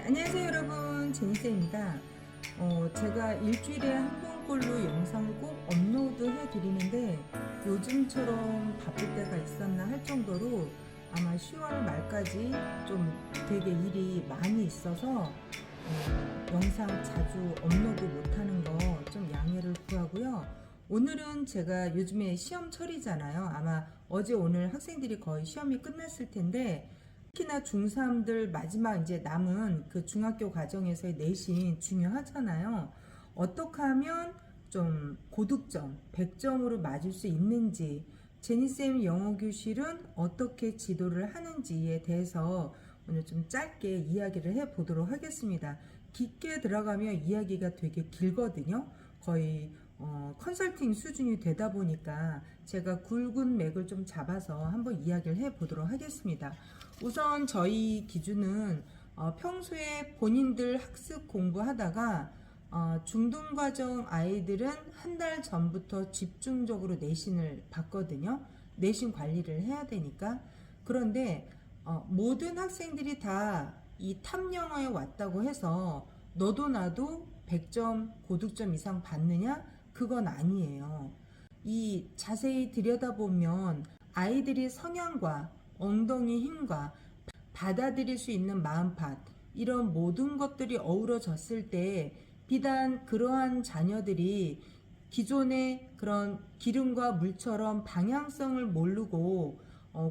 안녕하세요 여러분, 제니쌤입니다. 제가 일주일에 한 번꼴로 영상을 꼭 업로드 해드리는데 요즘처럼 바쁠 때가 있었나 할 정도로 아마 10월 말까지 좀 되게 일이 많이 있어서 영상 자주 업로드 못하는 거 좀 양해를 구하고요. 오늘은 제가 요즘에 시험철이잖아요. 아마 어제 오늘 학생들이 거의 시험이 끝났을 텐데 특히나 중3들 마지막 이제 남은 그 중학교 과정에서의 내신 중요하잖아요. 어떻게 하면 좀 고득점 100점으로 맞을 수 있는지, 제니쌤 영어 교실은 어떻게 지도를 하는지에 대해서 오늘 좀 짧게 이야기를 해 보도록 하겠습니다. 깊게 들어가면 이야기가 되게 길거든요. 거의 컨설팅 수준이 되다 보니까 제가 굵은 맥을 좀 잡아서 한번 이야기를 해 보도록 하겠습니다. 우선 저희 기준은 평소에 본인들 학습 공부하다가 중등과정 아이들은 한 달 전부터 집중적으로 내신을 받거든요. 내신 관리를 해야 되니까. 그런데 모든 학생들이 다 이 탑영어에 왔다고 해서 너도 나도 100점 고득점 이상 받느냐? 그건 아니에요. 이 자세히 들여다보면 아이들이 성향과 엉덩이 힘과 받아들일 수 있는 마음밭, 이런 모든 것들이 어우러졌을 때 비단 그러한 자녀들이 기존의 그런 기름과 물처럼 방향성을 모르고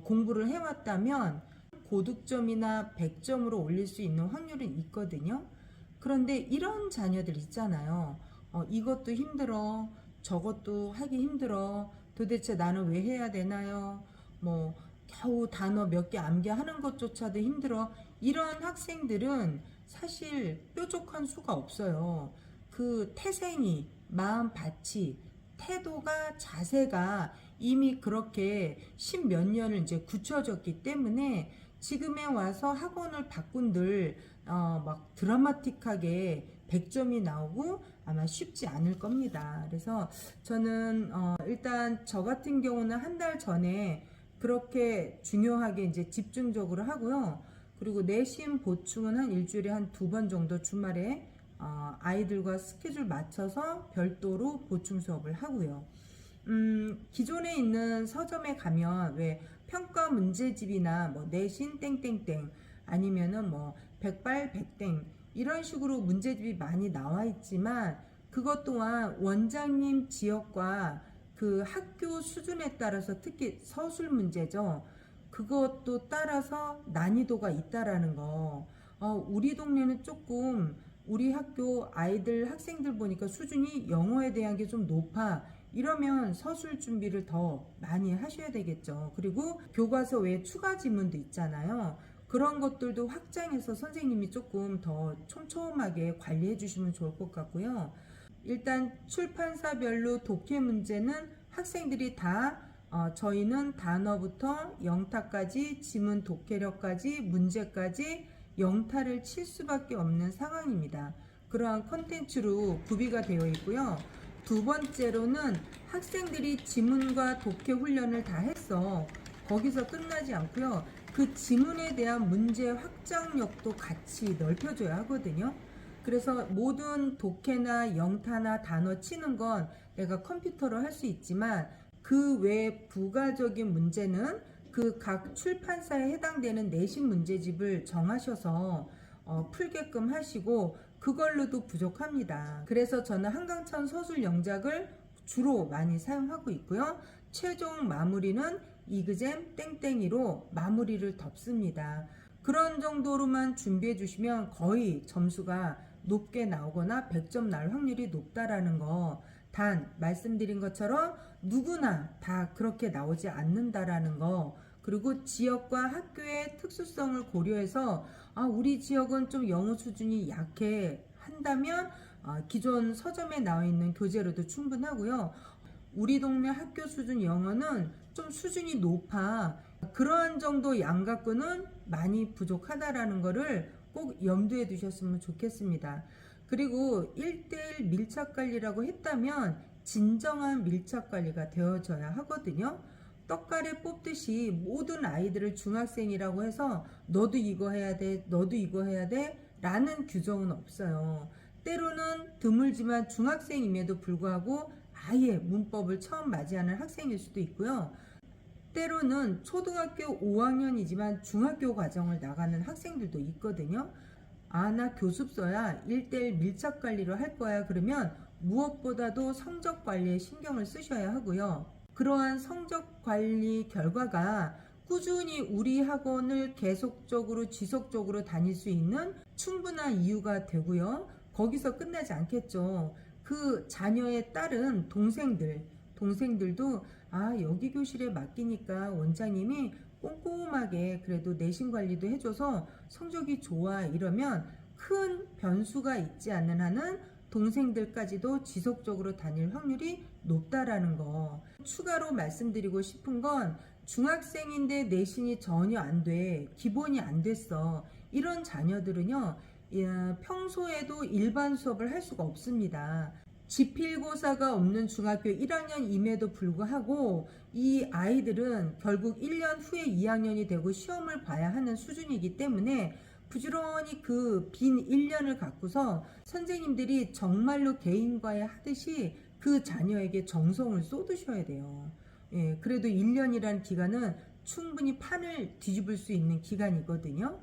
공부를 해왔다면 고득점이나 100점으로 올릴 수 있는 확률은 있거든요. 그런데 이런 자녀들 있잖아요. 이것도 힘들어, 저것도 하기 힘들어, 도대체 나는 왜 해야 되나요? 뭐 겨우 단어 몇 개 암기하는 것조차도 힘들어. 이런 학생들은 사실 뾰족한 수가 없어요. 그 태생이, 마음밭이, 태도가, 자세가 이미 그렇게 십몇 년을 이제 굳혀졌기 때문에 지금에 와서 학원을 바꾼들 막 드라마틱하게 100점이 나오고 아마 쉽지 않을 겁니다. 그래서 저는 일단 저 같은 경우는 한 달 전에 그렇게 중요하게 이제 집중적으로 하고요. 그리고 내신 보충은 한 일주일에 한 2번 정도 주말에 아이들과 스케줄 맞춰서 별도로 보충 수업을 하고요. 기존에 있는 서점에 가면 왜 평가 문제집이나 뭐 내신 땡땡땡 아니면은 뭐 백발 백땡 이런 식으로 문제집이 많이 나와 있지만 그것 또한 원장님 지역과 그 학교 수준에 따라서 특히 서술 문제죠. 그것도 따라서 난이도가 있다라는 거. 우리 동네는 조금 우리 학교 아이들 학생들 보니까 수준이 영어에 대한 게 좀 높아. 이러면 서술 준비를 더 많이 하셔야 되겠죠. 그리고 교과서 외에 추가 지문도 있잖아요. 그런 것들도 확장해서 선생님이 조금 더 촘촘하게 관리해 주시면 좋을 것 같고요. 일단 출판사별로 독해 문제는 학생들이 다 저희는 단어부터 영타까지 지문 독해력까지 문제까지 영타를 칠 수밖에 없는 상황입니다. 그러한 컨텐츠로 구비가 되어 있고요. 두 번째로는 학생들이 지문과 독해 훈련을 다 했어. 거기서 끝나지 않고요. 그 지문에 대한 문제 확장력도 같이 넓혀줘야 하거든요. 그래서 모든 독해나 영타나 단어 치는 건 내가 컴퓨터로 할 수 있지만 그 외 부가적인 문제는 그 각 출판사에 해당되는 내신 문제집을 정하셔서 풀게끔 하시고 그걸로도 부족합니다. 그래서 저는 한강천 서술 영작을 주로 많이 사용하고 있고요. 최종 마무리는 이그잼 땡땡이로 마무리를 덮습니다. 그런 정도로만 준비해 주시면 거의 점수가 높게 나오거나 100점 나올 확률이 높다라는 거. 단 말씀드린 것처럼 누구나 다 그렇게 나오지 않는다라는 거. 그리고 지역과 학교의 특수성을 고려해서 우리 지역은 좀 영어 수준이 약해 한다면 기존 서점에 나와 있는 교재로도 충분하고요. 우리 동네 학교 수준 영어는 좀 수준이 높아. 그러한 정도 양가권은 많이 부족하다라는 거를 꼭 염두에 두셨으면 좋겠습니다. 그리고 1대1 밀착 관리라고 했다면 진정한 밀착 관리가 되어져야 하거든요. 떡가래 뽑듯이 모든 아이들을 중학생이라고 해서 너도 이거 해야 돼, 너도 이거 해야 돼, 라는 규정은 없어요. 때로는 드물지만 중학생임에도 불구하고 아예 문법을 처음 맞이하는 학생일 수도 있고요. 때로는 초등학교 5학년이지만 중학교 과정을 나가는 학생들도 있거든요. 아, 나 교습서야 1대1 밀착 관리로 할 거야. 그러면 무엇보다도 성적 관리에 신경을 쓰셔야 하고요. 그러한 성적 관리 결과가 꾸준히 우리 학원을 계속적으로 지속적으로 다닐 수 있는 충분한 이유가 되고요. 거기서 끝나지 않겠죠. 그 자녀에 따른 동생들도 여기 교실에 맡기니까 원장님이 꼼꼼하게 그래도 내신 관리도 해줘서 성적이 좋아 이러면 큰 변수가 있지 않는 한은 동생들까지도 지속적으로 다닐 확률이 높다라는 거. 추가로 말씀드리고 싶은 건 중학생인데 내신이 전혀 안 돼, 기본이 안 됐어, 이런 자녀들은요 평소에도 일반 수업을 할 수가 없습니다. 지필고사가 없는 중학교 1학년임에도 불구하고 이 아이들은 결국 1년 후에 2학년이 되고 시험을 봐야 하는 수준이기 때문에 부지런히 그 빈 1년을 갖고서 선생님들이 정말로 개인과외 하듯이 그 자녀에게 정성을 쏟으셔야 돼요. 예, 그래도 1년이라는 기간은 충분히 판을 뒤집을 수 있는 기간이거든요.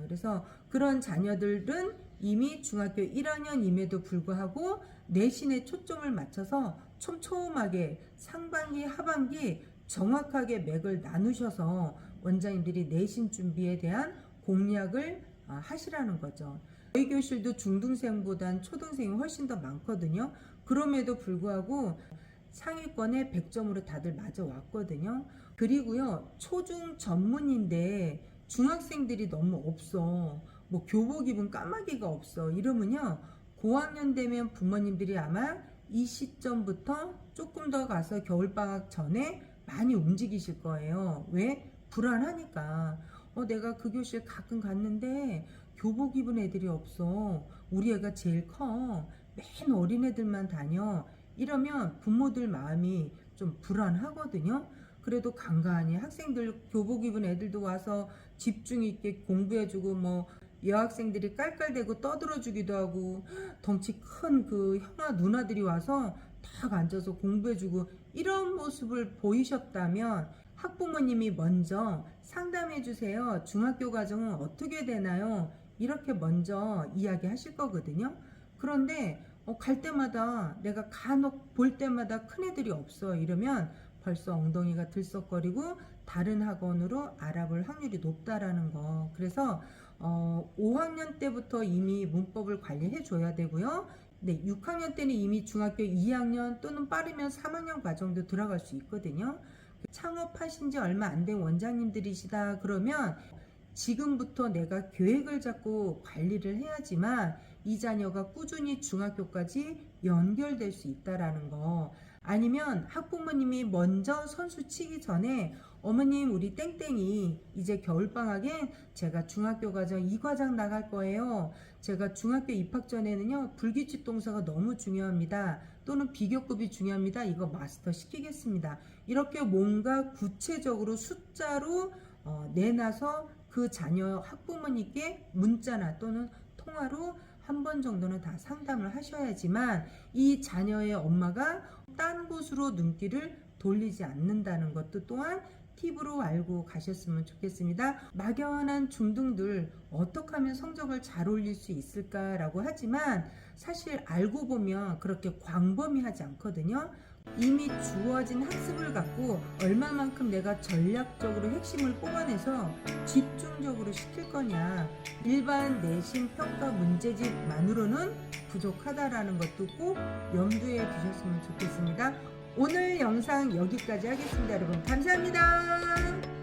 그래서 그런 자녀들은 이미 중학교 1학년임에도 불구하고 내신에 초점을 맞춰서 촘촘하게 상반기, 하반기 정확하게 맥을 나누셔서 원장님들이 내신 준비에 대한 공략을 하시라는 거죠. 저희 교실도 중등생보단 초등생이 훨씬 더 많거든요. 그럼에도 불구하고 상위권에 100점으로 다들 맞아 왔거든요. 그리고요, 초중 전문인데 중학생들이 너무 없어. 뭐 교복 입은 까마귀가 없어. 이러면요, 고학년 되면 부모님들이 아마 이 시점부터 조금 더 가서 겨울방학 전에 많이 움직이실 거예요. 왜? 불안하니까. 내가 그 교실 가끔 갔는데 교복 입은 애들이 없어. 우리 애가 제일 커. 맨 어린 애들만 다녀. 이러면 부모들 마음이 좀 불안하거든요. 그래도 간간히 학생들 교복 입은 애들도 와서 집중 있게 공부해주고 뭐 여학생들이 깔깔대고 떠들어주기도 하고 덩치 큰 그 형아 누나들이 와서 딱 앉아서 공부해주고 이런 모습을 보이셨다면 학부모님이 먼저 상담해주세요. 중학교 과정은 어떻게 되나요? 이렇게 먼저 이야기하실 거거든요. 그런데 갈 때마다 내가 간혹 볼 때마다 큰 애들이 없어 이러면 벌써 엉덩이가 들썩거리고 다른 학원으로 알아볼 확률이 높다라는 거. 그래서 5학년 때부터 이미 문법을 관리해 줘야 되고요. 네, 6학년 때는 이미 중학교 2학년 또는 빠르면 3학년 과정도 들어갈 수 있거든요. 창업하신 지 얼마 안 된 원장님들이시다 그러면 지금부터 내가 계획을 잡고 관리를 해야지만 이 자녀가 꾸준히 중학교까지 연결될 수 있다라는 거. 아니면 학부모님이 먼저 선수 치기 전에 어머님 우리 땡땡이 이제 겨울방학에 제가 중학교 과정 2과장 나갈 거예요. 제가 중학교 입학 전에는요 불규칙 동사가 너무 중요합니다. 또는 비교급이 중요합니다. 이거 마스터 시키겠습니다. 이렇게 뭔가 구체적으로 숫자로 내놔서 그 자녀 학부모님께 문자나 또는 통화로 한 번 정도는 다 상담을 하셔야지만 이 자녀의 엄마가 딴 곳으로 눈길을 돌리지 않는다는 것도 또한 팁으로 알고 가셨으면 좋겠습니다. 막연한 중등들 어떻게 하면 성적을 잘 올릴 수 있을까라고 하지만 사실 알고 보면 그렇게 광범위하지 않거든요. 이미 주어진 학습을 갖고 얼마만큼 내가 전략적으로 핵심을 뽑아내서 집중적으로 시킬 거냐. 일반 내신 평가 문제집만으로는 부족하다라는 것도 꼭 염두에 두셨으면 좋겠습니다. 오늘 영상 여기까지 하겠습니다. 여러분 감사합니다.